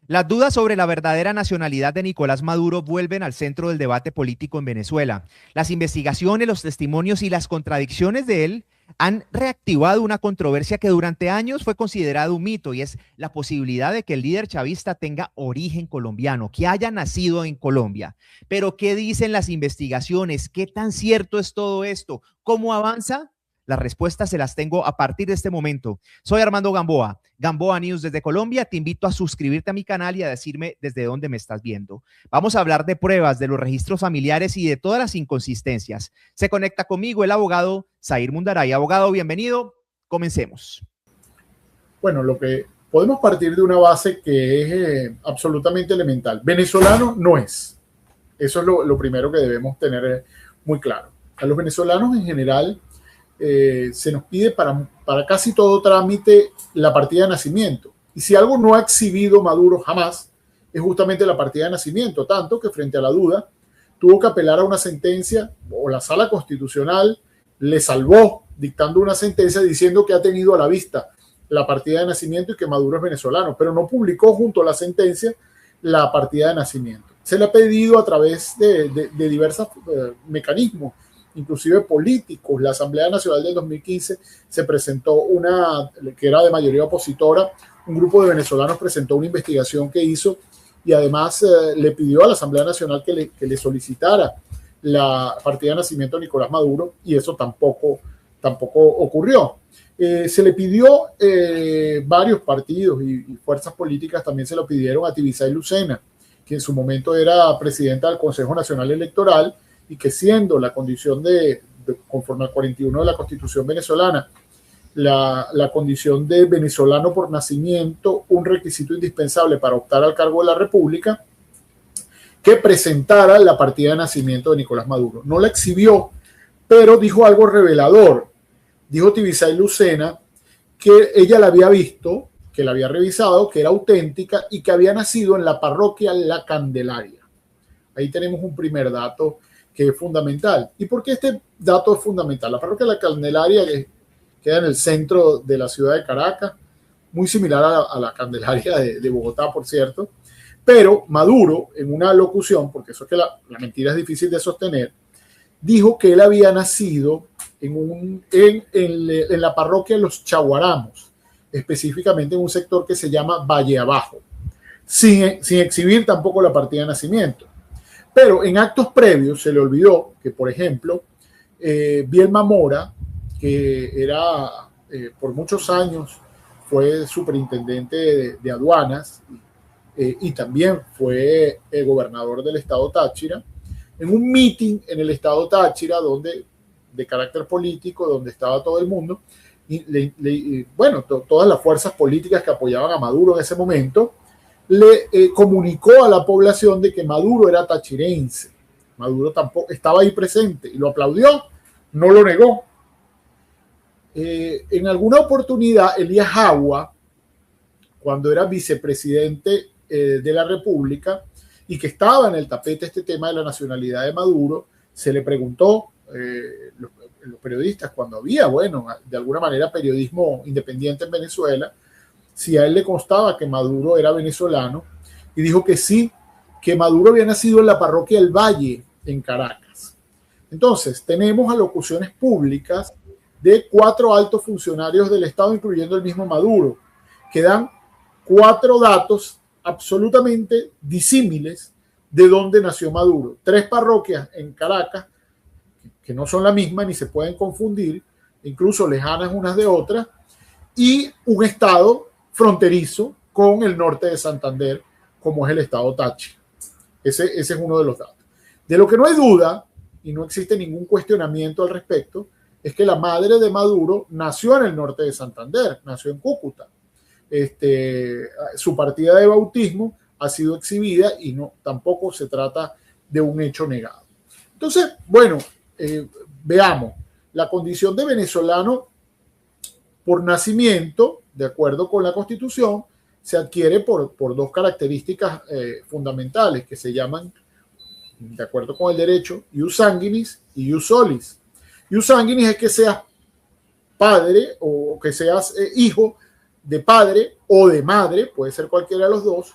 Las dudas sobre la verdadera nacionalidad de Nicolás Maduro vuelven al centro del debate político en Venezuela. Las investigaciones, los testimonios y las contradicciones de él han reactivado una controversia que durante años fue considerada un mito, y es la posibilidad de que el líder chavista tenga origen colombiano, que haya nacido en Colombia. Pero ¿qué dicen las investigaciones? ¿Qué tan cierto es todo esto? ¿Cómo avanza? Las respuestas se las tengo a partir de este momento. Soy Armando Gamboa, Gamboa News desde Colombia. Te invito a suscribirte a mi canal y a decirme desde dónde me estás viendo. Vamos a hablar de pruebas, de los registros familiares y de todas las inconsistencias. Se conecta conmigo el abogado Zair Mundaray. Abogado, bienvenido. Comencemos. Bueno, lo que podemos partir de una base que es absolutamente elemental. Venezolano no es. Eso es lo primero que debemos tener muy claro. A los venezolanos en general se nos pide para casi todo trámite la partida de nacimiento. Y si algo no ha exhibido Maduro jamás, es justamente la partida de nacimiento, tanto que frente a la duda tuvo que apelar a una sentencia, o la Sala Constitucional le salvó dictando una sentencia diciendo que ha tenido a la vista la partida de nacimiento y que Maduro es venezolano, pero no publicó junto a la sentencia la partida de nacimiento. Se le ha pedido a través de diversos mecanismos, inclusive políticos. La Asamblea Nacional del 2015 se presentó una, que era de mayoría opositora, un grupo de venezolanos presentó una investigación que hizo y además le pidió a la Asamblea Nacional que le solicitara la partida de nacimiento a Nicolás Maduro, y eso tampoco ocurrió. Se le pidió varios partidos y fuerzas políticas, también se lo pidieron a Tibisay Lucena, que en su momento era presidenta del Consejo Nacional Electoral, y que siendo la condición conforme al 41 de la Constitución venezolana, la condición de venezolano por nacimiento un requisito indispensable para optar al cargo de la República, que presentara la partida de nacimiento de Nicolás Maduro. No la exhibió, pero dijo algo revelador. Dijo Tibisay Lucena que ella la había visto, que la había revisado, que era auténtica y que había nacido en la parroquia La Candelaria. Ahí tenemos un primer dato que es fundamental. ¿Y por qué este dato es fundamental? La parroquia La Candelaria queda en el centro de la ciudad de Caracas, muy similar a la Candelaria de Bogotá, por cierto. Pero Maduro, en una locución, porque eso es que la mentira es difícil de sostener, dijo que él había nacido en la parroquia de Los Chaguaramos, específicamente en un sector que se llama Valle Abajo, sin exhibir tampoco la partida de nacimiento. Pero en actos previos se le olvidó que, por ejemplo, Bielma Mora, que era por muchos años fue superintendente de aduanas y también fue gobernador del estado Táchira, en un meeting en el estado Táchira, de carácter político, donde estaba todo el mundo, todas las fuerzas políticas que apoyaban a Maduro en ese momento, le comunicó a la población de que Maduro era tachirense. Maduro tampoco estaba ahí presente y lo aplaudió, no lo negó. En alguna oportunidad, Elías Agua, cuando era vicepresidente de la República y que estaba en el tapete este tema de la nacionalidad de Maduro, se le preguntó, los periodistas, cuando había, de alguna manera periodismo independiente en Venezuela, si a él le constaba que Maduro era venezolano, y dijo que sí, que Maduro había nacido en la parroquia El Valle, en Caracas. Entonces, tenemos alocuciones públicas de 4 altos funcionarios del Estado, incluyendo el mismo Maduro, que dan 4 datos absolutamente disímiles de dónde nació Maduro. 3 parroquias en Caracas, que no son la misma ni se pueden confundir, incluso lejanas unas de otras, y un estado fronterizo con el norte de Santander, como es el estado Táchira. Ese es uno de los datos. De lo que no hay duda, y no existe ningún cuestionamiento al respecto, es que la madre de Maduro nació en el norte de Santander, nació en Cúcuta. Su partida de bautismo ha sido exhibida y tampoco se trata de un hecho negado. Entonces, veamos, la condición de venezolano por nacimiento, de acuerdo con la Constitución, se adquiere por 2 características fundamentales que se llaman, de acuerdo con el derecho, ius sanguinis y ius solis. Ius sanguinis es que seas padre o que seas hijo de padre o de madre, puede ser cualquiera de los dos,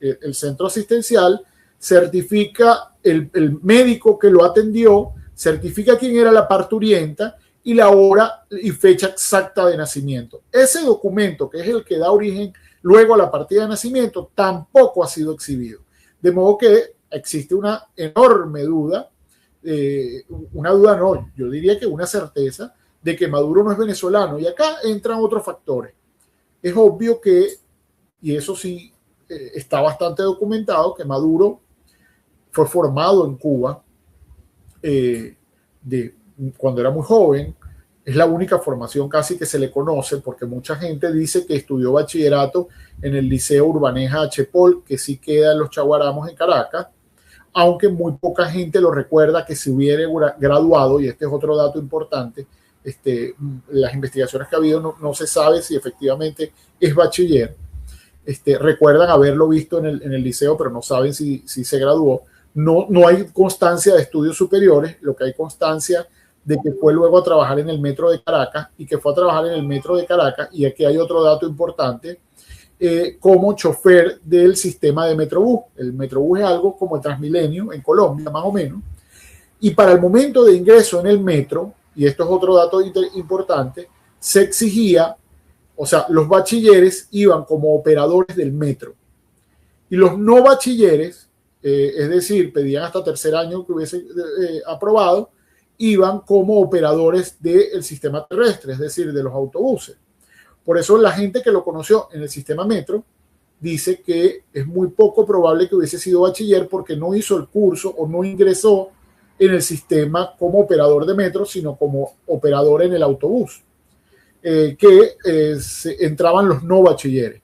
el centro asistencial, certifica el médico que lo atendió, certifica quién era la parturienta y la hora y fecha exacta de nacimiento. Ese documento, que es el que da origen luego a la partida de nacimiento, tampoco ha sido exhibido. De modo que existe una enorme duda, una duda no, yo diría que una certeza de que Maduro no es venezolano. Y acá entran otros factores. Es obvio que, y eso sí está bastante documentado, que Maduro fue formado en Cuba cuando era muy joven. Es la única formación casi que se le conoce, porque mucha gente dice que estudió bachillerato en el Liceo Urbaneja H. Paul, que sí queda en los Chaguaramos en Caracas, aunque muy poca gente lo recuerda que se hubiera graduado, y este es otro dato importante. Las investigaciones que ha habido no se sabe si efectivamente es bachiller. Recuerdan haberlo visto en el liceo, pero no saben si se graduó. No hay constancia de estudios superiores, lo que hay constancia de que fue luego a trabajar en el metro de Caracas, y que fue a trabajar en el metro de Caracas, y aquí hay otro dato importante, como chofer del sistema de Metrobús. El Metrobús es algo como el Transmilenio en Colombia, más o menos, y para el momento de ingreso en el metro, y esto es otro dato importante, se exigía, o sea, los bachilleres iban como operadores del metro, y los no bachilleres, es decir, pedían hasta tercer año que hubiese aprobado, iban como operadores del sistema terrestre, es decir, de los autobuses. Por eso la gente que lo conoció en el sistema metro dice que es muy poco probable que hubiese sido bachiller, porque no hizo el curso o no ingresó en el sistema como operador de metro, sino como operador en el autobús, entraban los no bachilleres.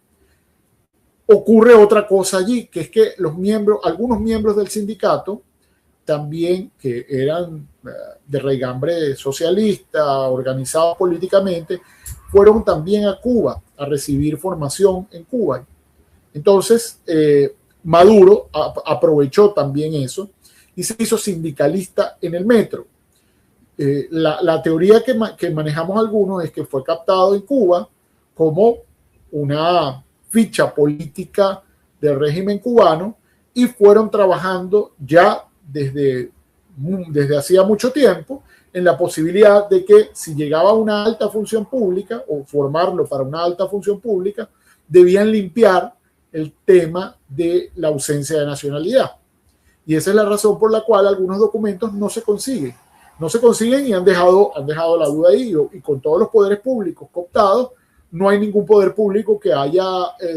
Ocurre otra cosa allí, que es que algunos miembros del sindicato, también que eran de raigambre socialista, organizados políticamente, fueron también a Cuba a recibir formación en Cuba. Entonces, Maduro aprovechó también eso y se hizo sindicalista en el metro. La teoría que manejamos algunos es que fue captado en Cuba como una ficha política del régimen cubano, y fueron trabajando ya desde hacía mucho tiempo en la posibilidad de que, si llegaba a una alta función pública o formarlo para una alta función pública, debían limpiar el tema de la ausencia de nacionalidad. Y esa es la razón por la cual algunos documentos no se consiguen. No se consiguen y han dejado la duda ahí. Y con todos los poderes públicos cooptados, no hay ningún poder público que haya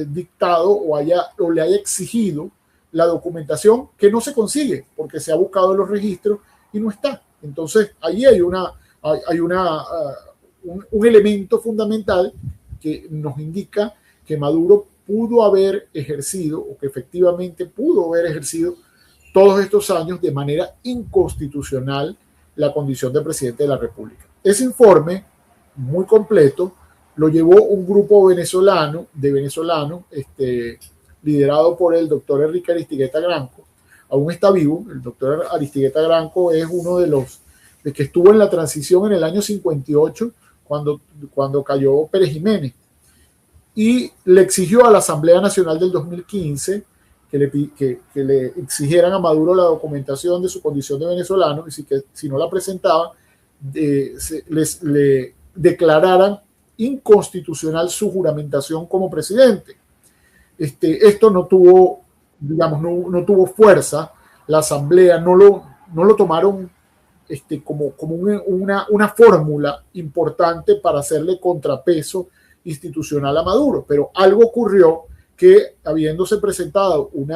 dictado o le haya exigido la documentación, que no se consigue porque se ha buscado en los registros y no está. Entonces, ahí hay un elemento fundamental que nos indica que Maduro pudo haber ejercido, o que efectivamente pudo haber ejercido todos estos años de manera inconstitucional, la condición de presidente de la República. Ese informe, muy completo, lo llevó un grupo venezolano, liderado por el doctor Enrique Aristigueta Granco. Aún está vivo. El doctor Aristigueta Granco es uno de que estuvo en la transición en el año 58, cuando cayó Pérez Jiménez, y le exigió a la Asamblea Nacional del 2015 que le exigieran a Maduro la documentación de su condición de venezolano, y si no la presentaba, le declararan inconstitucional su juramentación como presidente. Esto no tuvo fuerza. La Asamblea no lo tomaron como una fórmula importante para hacerle contrapeso institucional a Maduro, pero algo ocurrió, que, habiéndose presentado un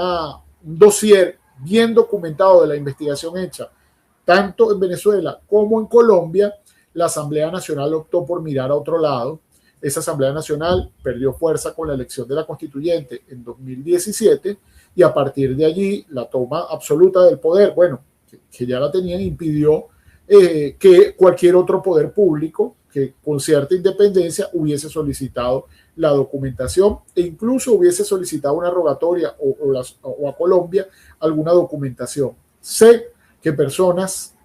dossier bien documentado de la investigación hecha tanto en Venezuela como en Colombia, la Asamblea Nacional optó por mirar a otro lado. Esa Asamblea Nacional perdió fuerza con la elección de la Constituyente en 2017, y a partir de allí la toma absoluta del poder, que ya la tenían, impidió que cualquier otro poder público que con cierta independencia hubiese solicitado la documentación, e incluso hubiese solicitado una rogatoria o a Colombia alguna documentación. Sé que personas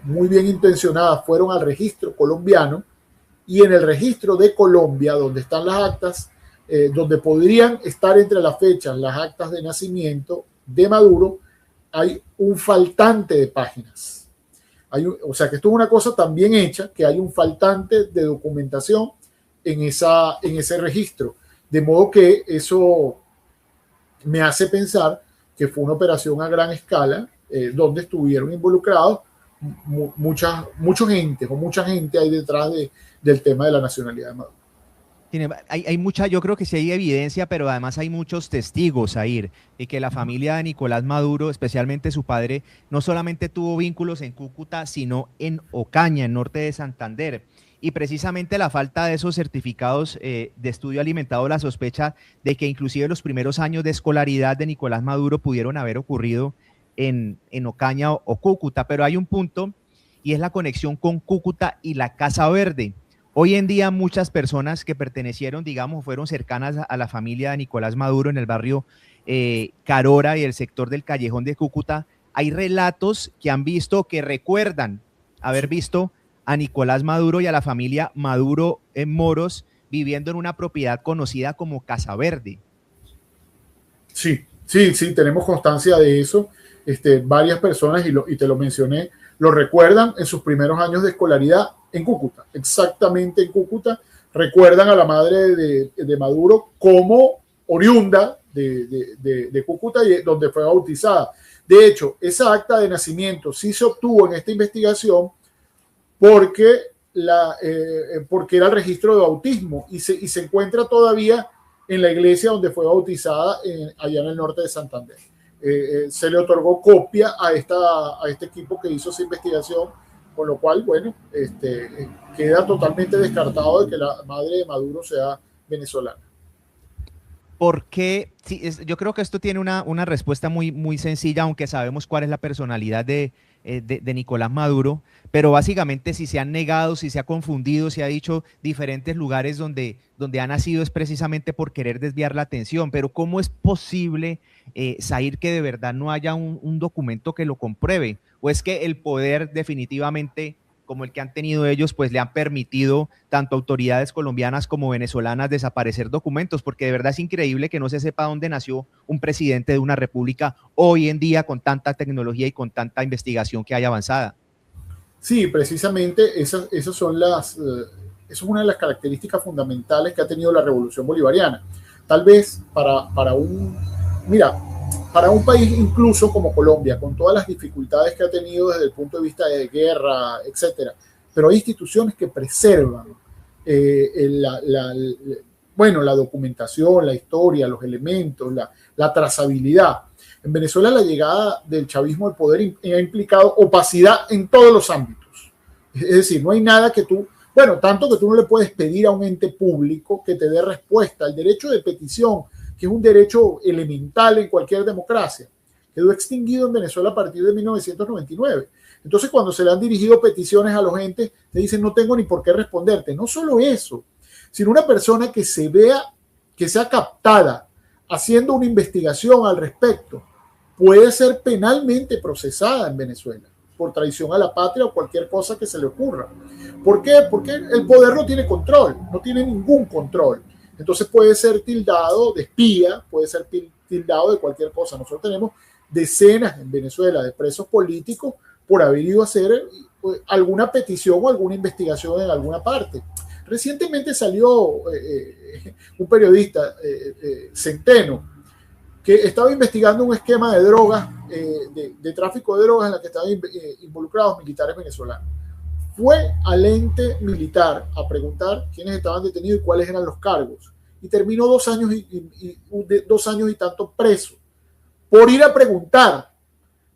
muy bien intencionadas fueron al registro colombiano, y en el registro de Colombia, donde están las actas, donde podrían estar entre las fechas las actas de nacimiento de Maduro, hay un faltante de páginas. O sea que esto es una cosa tan bien hecha que hay un faltante de documentación en ese registro. De modo que eso me hace pensar que fue una operación a gran escala donde estuvieron involucrados mucha gente hay detrás del tema de la nacionalidad de Maduro. Hay mucha, yo creo que sí hay evidencia, pero además hay muchos testigos ahí, y que la familia de Nicolás Maduro, especialmente su padre, no solamente tuvo vínculos en Cúcuta, sino en Ocaña, en norte de Santander. Y precisamente la falta de esos certificados de estudio ha alimentado la sospecha de que inclusive los primeros años de escolaridad de Nicolás Maduro pudieron haber ocurrido en Ocaña o Cúcuta. Pero hay un punto, y es la conexión con Cúcuta y la Casa Verde. Hoy en día muchas personas que pertenecieron, digamos, fueron cercanas a la familia de Nicolás Maduro en el barrio Carora y el sector del Callejón de Cúcuta, hay relatos que han visto, que recuerdan haber visto a Nicolás Maduro y a la familia Maduro en Moros viviendo en una propiedad conocida como Casa Verde. Sí, tenemos constancia de eso. Varias personas, y te lo mencioné, lo recuerdan en sus primeros años de escolaridad en Cúcuta, exactamente en Cúcuta. Recuerdan a la madre de Maduro como oriunda de Cúcuta, y donde fue bautizada. De hecho, esa acta de nacimiento sí se obtuvo en esta investigación porque era el registro de bautismo y se encuentra todavía en la iglesia donde fue bautizada allá en el norte de Santander. Se le otorgó copia a este equipo que hizo esa investigación, con lo cual, bueno, queda totalmente descartado de que la madre de Maduro sea venezolana. Porque sí, yo creo que esto tiene una respuesta muy, muy sencilla, aunque sabemos cuál es la personalidad de Nicolás Maduro, pero básicamente si se han negado, si se ha confundido, se ha dicho diferentes lugares donde ha nacido es precisamente por querer desviar la atención. Pero ¿cómo es posible, Zahir, que de verdad no haya un documento que lo compruebe? ¿O es que el poder definitivamente, como el que han tenido ellos, pues le han permitido tanto a autoridades colombianas como venezolanas desaparecer documentos? Porque de verdad es increíble que no se sepa dónde nació un presidente de una república hoy en día con tanta tecnología y con tanta investigación que hay avanzada. Sí, precisamente esa es una de las características fundamentales que ha tenido la Revolución Bolivariana. Tal vez para un país incluso como Colombia, con todas las dificultades que ha tenido desde el punto de vista de guerra, etcétera, pero hay instituciones que preservan la documentación, la historia, los elementos, la trazabilidad. En Venezuela la llegada del chavismo al poder ha implicado opacidad en todos los ámbitos. Es decir, no hay nada que tanto que tú no le puedes pedir a un ente público que te dé respuesta. El derecho de petición, que es un derecho elemental en cualquier democracia, quedó extinguido en Venezuela a partir de 1999. Entonces, cuando se le han dirigido peticiones a los entes, te dicen, no tengo ni por qué responderte. No solo eso, sino una persona que sea captada haciendo una investigación al respecto, puede ser penalmente procesada en Venezuela por traición a la patria o cualquier cosa que se le ocurra. ¿Por qué? Porque el poder no tiene control, no tiene ningún control. Entonces puede ser tildado de espía, puede ser tildado de cualquier cosa. Nosotros tenemos decenas en Venezuela de presos políticos por haber ido a hacer alguna petición o alguna investigación en alguna parte. Recientemente salió un periodista, Centeno, que estaba investigando un esquema de drogas, de tráfico de drogas en la que estaban involucrados militares venezolanos. Fue al ente militar a preguntar quiénes estaban detenidos y cuáles eran los cargos. Y terminó 2 años y tanto preso por ir a preguntar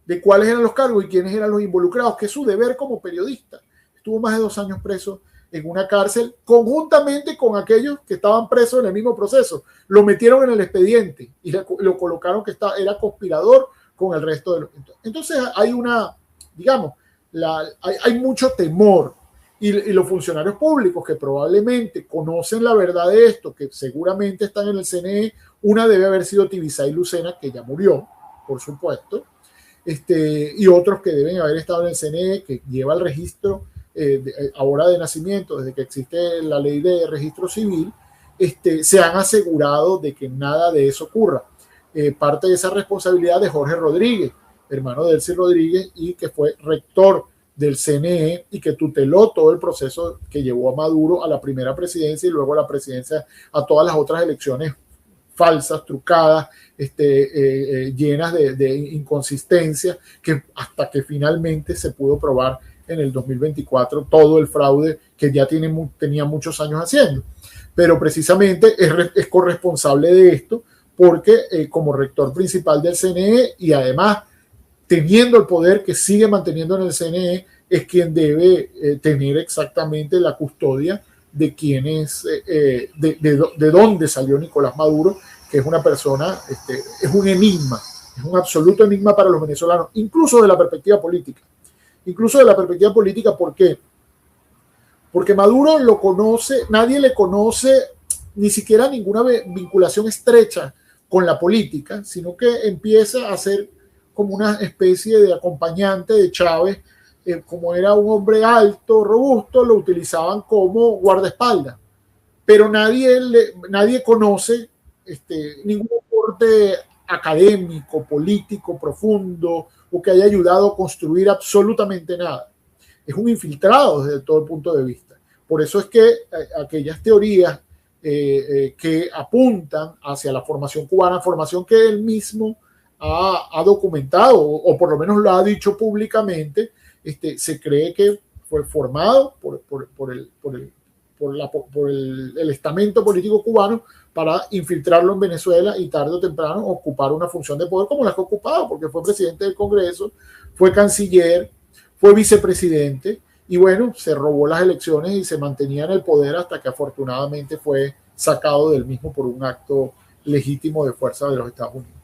de cuáles eran los cargos y quiénes eran los involucrados, que es su deber como periodista. Estuvo más de 2 años preso en una cárcel, conjuntamente con aquellos que estaban presos en el mismo proceso. Lo metieron en el expediente y lo colocaron que era conspirador con el resto de los... Entonces hay hay mucho temor, y los funcionarios públicos que probablemente conocen la verdad de esto, que seguramente están en el CNE, una debe haber sido Tibisay Lucena, que ya murió, por supuesto, y otros que deben haber estado en el CNE, que lleva el registro ahora de nacimiento, desde que existe la ley de registro civil, se han asegurado de que nada de eso ocurra. Parte de esa responsabilidad de Jorge Rodríguez, hermano de Delcy Rodríguez, y que fue rector del CNE y que tuteló todo el proceso que llevó a Maduro a la primera presidencia y luego a la presidencia, a todas las otras elecciones falsas, trucadas, llenas de inconsistencias, que hasta que finalmente se pudo probar en el 2024 todo el fraude que ya tenía muchos años haciendo. Pero precisamente es corresponsable de esto porque como rector principal del CNE y además teniendo el poder que sigue manteniendo en el CNE, es quien debe tener exactamente la custodia de quién es, de dónde salió Nicolás Maduro, que es una persona, es un enigma, es un absoluto enigma para los venezolanos, incluso de la perspectiva política. Incluso de la perspectiva política, ¿por qué? Porque Maduro lo conoce, nadie le conoce ni siquiera ninguna vinculación estrecha con la política, sino que empieza a ser como una especie de acompañante de Chávez. Como era un hombre alto, robusto, lo utilizaban como guardaespaldas. Pero nadie conoce ningún aporte académico, político, profundo, o que haya ayudado a construir absolutamente nada. Es un infiltrado desde todo el punto de vista. Por eso es que aquellas teorías que apuntan hacia la formación cubana, formación que él mismo ha documentado, o por lo menos lo ha dicho públicamente, se cree que fue formado por el estamento político cubano para infiltrarlo en Venezuela y tarde o temprano ocupar una función de poder como la que ha ocupado, porque fue presidente del Congreso, fue canciller, fue vicepresidente y bueno, se robó las elecciones y se mantenía en el poder hasta que afortunadamente fue sacado del mismo por un acto legítimo de fuerza de los Estados Unidos.